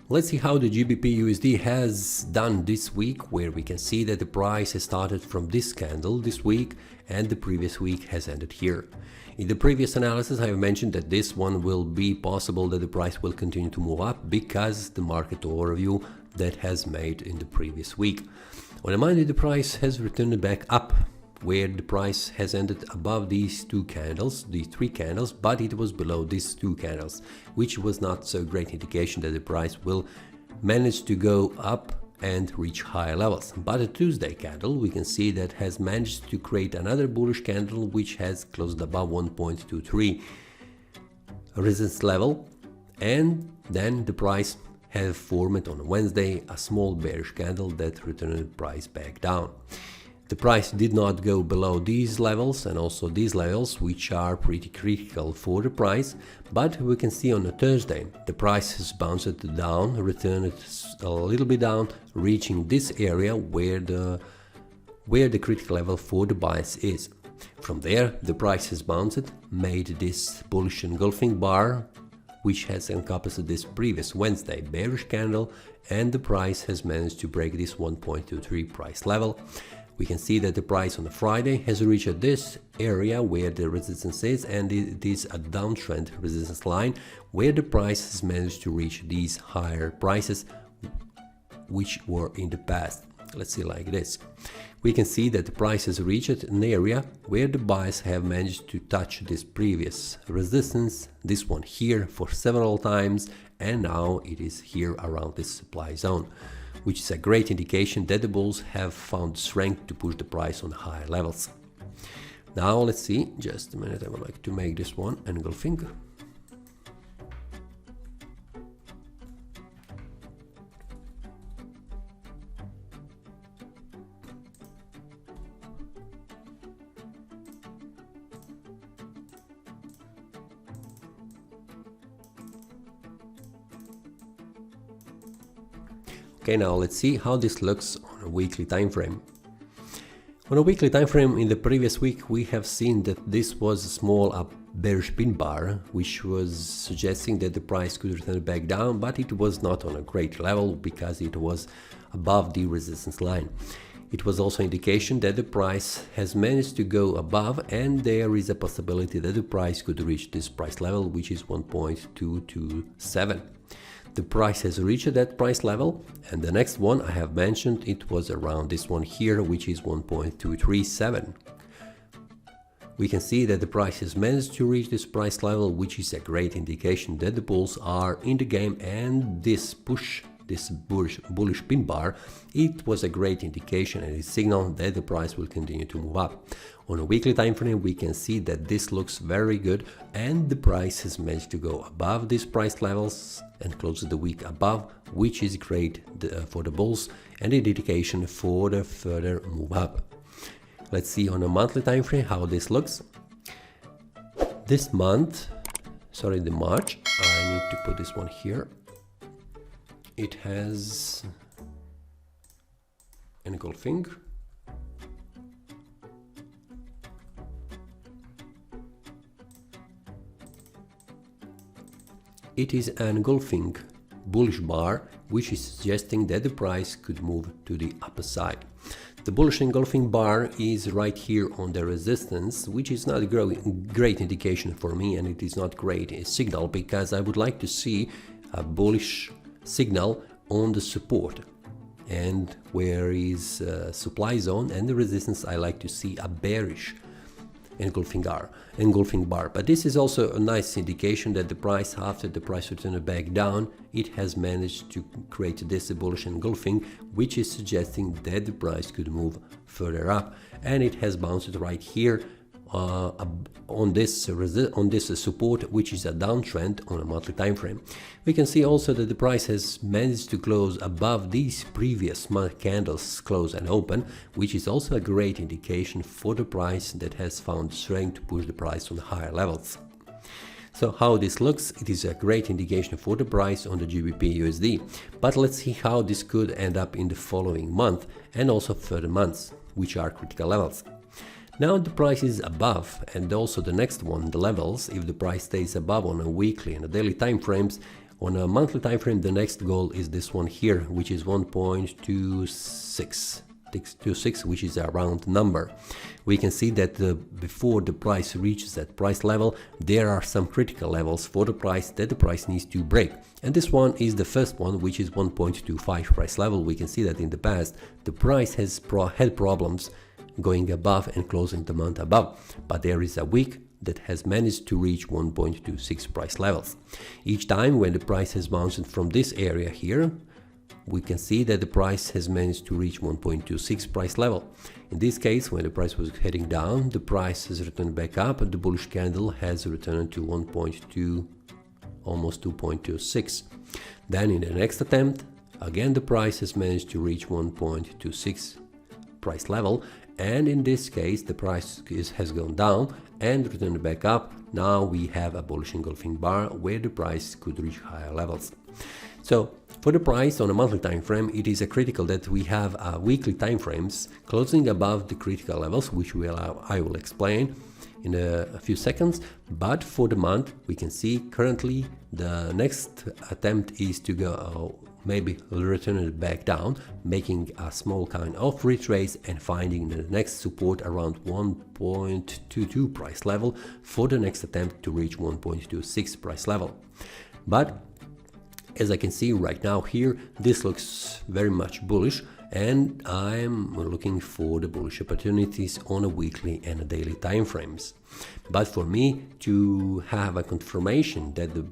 Let's see how the GBPUSD has done this week, where we can see that the price has started from this candle this week and the previous week has ended here. In the previous analysis, I have mentioned that this one will be possible that the price will continue to move up because the market overview that has made in the previous week. On a Monday, the price has returned back up, where the price has ended above these two candles, these three candles, but it was below these two candles, which was not so great indication that the price will manage to go up and reach higher levels. But a Tuesday candle, we can see that has managed to create another bullish candle which has closed above 1.23 resistance level, and then the price have formed on Wednesday a small bearish candle that returned the price back down. The price did not go below these levels and also these levels, which are pretty critical for the price, but we can see on a Thursday the price has bounced down, returned a little bit down, reaching this area where the critical level for the bias is. From there the price has bounced, made this bullish engulfing bar, which has encompassed this previous Wednesday bearish candle, and the price has managed to break this 1.23 price level. We can see that the price on the Friday has reached this area where the resistance is, and it is a downtrend resistance line where the price has managed to reach these higher prices which were in the past. Let's see like this. We can see that the price has reached an area where the buyers have managed to touch this previous resistance, this one here, for several times, and now it is here around this supply zone, which is a great indication that the bulls have found strength to push the price on higher levels. Now let's see, just a minute, I would like to make this one engulfing. Okay, now let's see how this looks on a weekly time frame. On a weekly time frame, in the previous week we have seen that this was a small bearish pin bar, which was suggesting that the price could return back down, but it was not on a great level because it was above the resistance line. It was also indication that the price has managed to go above, and there is a possibility that the price could reach this price level, which is 1.227. The price has reached that price level, and the next one I have mentioned, it was around this one here, which is 1.237. We can see that the price has managed to reach this price level, which is a great indication that the bulls are in the game, and this push, this bullish pin bar, it was a great indication and a signal that the price will continue to move up. On a weekly time frame, we can see that this looks very good, and the price has managed to go above these price levels and close the week above, which is great for the bulls and an indication for the further move up. Let's see on a monthly time frame how this looks. This month, sorry, the March, I need to put this one here. It has engulfing. It is an engulfing bullish bar, which is suggesting that the price could move to the upper side. The bullish engulfing bar is right here on the resistance, which is not a great indication for me, and it is not great signal because I would like to see a bullish signal on the support, and where is supply zone and the resistance, I like to see a bearish engulfing bar. But this is also a nice indication that the price, after the price returned back down, it has managed to create this bullish engulfing, which is suggesting that the price could move further up, and it has bounced right here on this support, which is a downtrend on a monthly time frame. We can see also that the price has managed to close above these previous month candles close and open, which is also a great indication for the price that has found strength to push the price on the higher levels. So how this looks, it is a great indication for the price on the GBPUSD, but let's see how this could end up in the following month and also further months, which are critical levels. Now the price is above, and also the next one, the levels, if the price stays above on a weekly and a daily time frames, On a monthly time frame, the next goal is this one here, which is 1.26, which is a round number. We can see that before the price reaches that price level, there are some critical levels for the price that the price needs to break. And this one is the first one, which is 1.25 price level. We can see that in the past, the price has had problems going above and closing the month above, but there is a week that has managed to reach 1.26 price levels. Each time when the price has bounced from this area here, we can see that the price has managed to reach 1.26 price level. In this case, when the price was heading down, the price has returned back up and the bullish candle has returned to 1.2, almost 2.26. Then in the next attempt, again the price has managed to reach 1.26 price level, and in this case the price has gone down and returned back up. Now we have a bullish engulfing bar where the price could reach higher levels. So for the price on a monthly time frame, it is critical that we have weekly time frames closing above the critical levels, which I will explain in a few seconds. But for the month, we can see currently the next attempt is to go maybe return it back down, making a small kind of retrace and finding the next support around 1.22 price level for the next attempt to reach 1.26 price level. But as I can see right now here, this looks very much bullish, and I'm looking for the bullish opportunities on a weekly and a daily time frames. But for me to have a confirmation that the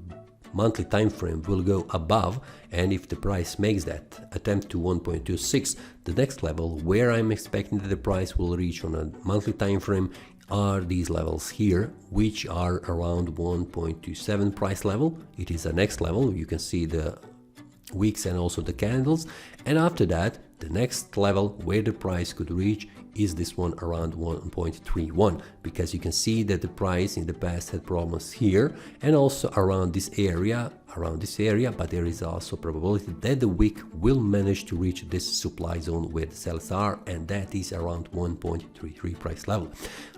monthly time frame will go above, and if the price makes that attempt to 1.26, the next level where I'm expecting that the price will reach on a monthly time frame are these levels here, which are around 1.27 price level. It is the next level. You can see the wicks and also the candles, and after that the next level where the price could reach is this one around 1.31, because you can see that the price in the past had problems here and also around this area, but there is also probability that the wick will manage to reach this supply zone where the sellers are, and that is around 1.33 price level.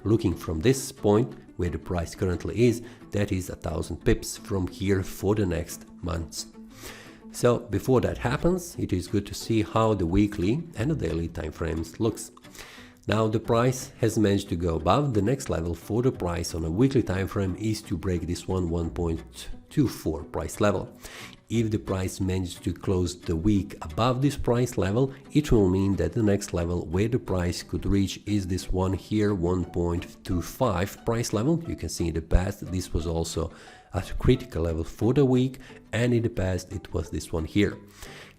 Looking from this point where the price currently is, that is 1000 pips from here for the next months. So before that happens, it is good to see how the weekly and the daily time frames looks. Now the price has managed to go above. The next level for the price on a weekly time frame is to break this one 1.24 price level. If the price manages to close the week above this price level, it will mean that the next level where the price could reach is this one here, 1.25 price level. You can see in the past this was also a critical level for the week, and in the past it was this one here.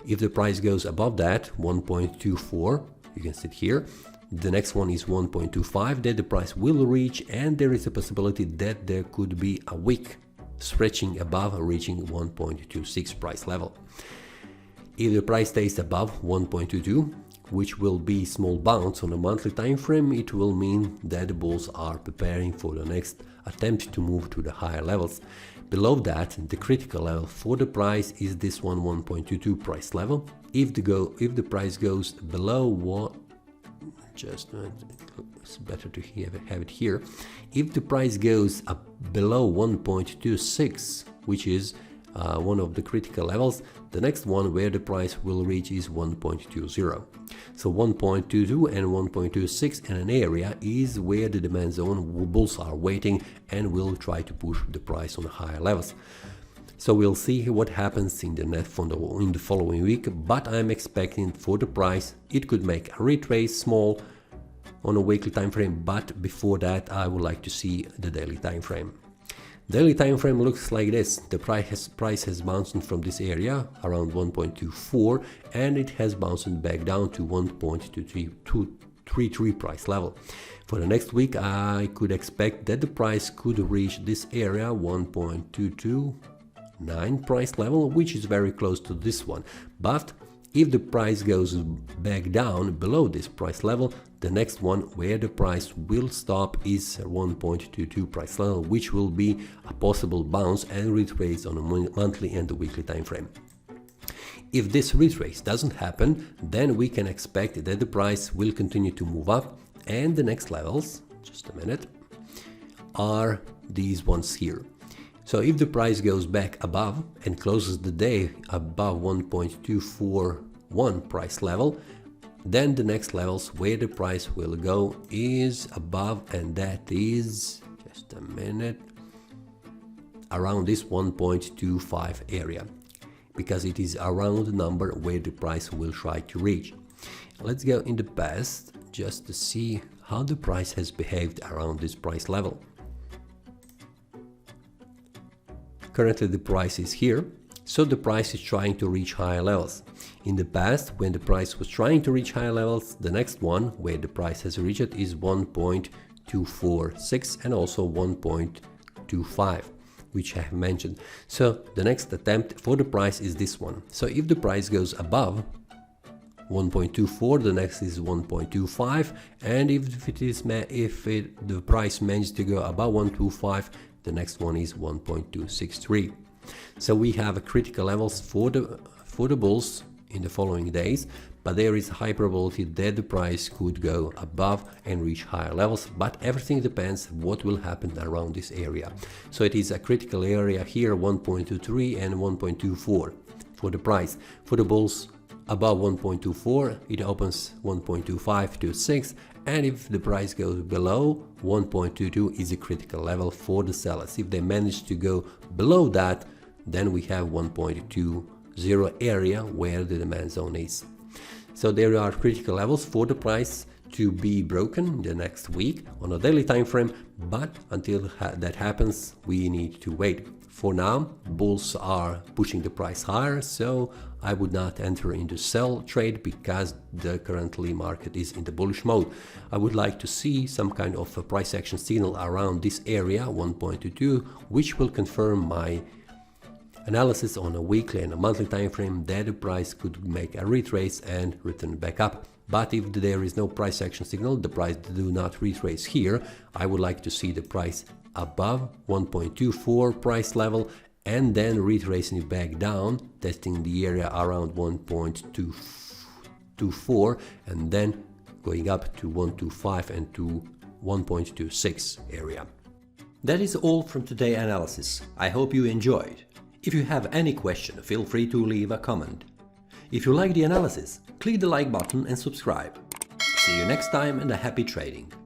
If the price goes above that 1.24, you can see it here, the next one is 1.25 that the price will reach, and there is a possibility that there could be a wick stretching above reaching 1.26 price level. If the price stays above 1.22, which will be small bounce on a monthly time frame, it will mean that the bulls are preparing for the next attempt to move to the higher levels. Below that, the critical level for the price is this one 1.22 price level. If the price goes below it's better to have it here. If the price goes up below 1.26, which is one of the critical levels, the next one where the price will reach is 1.20. So 1.22 and 1.26 in an area is where the demand zone bulls are waiting and will try to push the price on higher levels. So we'll see what happens in the following week, but I'm expecting for the price it could make a retrace small on a weekly time frame, but before that I would like to see the daily time frame. Daily time frame looks like this. The price has bounced from this area around 1.24, and it has bounced back down to 1.23 price level. For the next week I could expect that the price could reach this area 1.229 price level, which is very close to this one. But if the price goes back down below this price level, the next one where the price will stop is 1.22 price level, which will be a possible bounce and retrace on a monthly and a weekly time frame. If this retrace doesn't happen, then we can expect that the price will continue to move up, and the next levels, just a minute, are these ones here. So if the price goes back above and closes the day above 1.241 price level, then the next levels where the price will go is above, and that is, just a minute, around this 1.25 area, because it is around the number where the price will try to reach. Let's go in the past just to see how the price has behaved around this price level. Currently the price is here, so the price is trying to reach higher levels. In the past, when the price was trying to reach higher levels, the next one where the price has reached is 1.246 and also 1.25, which I have mentioned. So the next attempt for the price is this one. So if the price goes above 1.24, the next is 1.25, and if the price manages to go above 1.25, the next one is 1.263. So we have critical levels for the bulls in the following days, but there is a high probability that the price could go above and reach higher levels, but everything depends what will happen around this area. So it is a critical area here, 1.23 and 1.24 for the price. For the bulls above 1.24, it opens 1.2526, and if the price goes below 1.22 is a critical level for the sellers. If they manage to go below that, then we have 1.20 area where the demand zone is. So there are critical levels for the price to be broken in the next week on a daily time frame, but until that happens, we need to wait. For now, bulls are pushing the price higher, so I would not enter into sell trade because the currently market is in the bullish mode. I would like to see some kind of a price action signal around this area, 1.22, which will confirm my analysis on a weekly and a monthly time frame that the price could make a retrace and return back up. But if there is no price action signal, the price do not retrace here, I would like to see the price above 1.24 price level and then retracing it back down, testing the area around 1.24 and then going up to 1.25 and to 1.26 area. That is all from today's analysis. I hope you enjoyed. If you have any question, feel free to leave a comment. If you like the analysis, click the like button and subscribe. See you next time and a happy trading!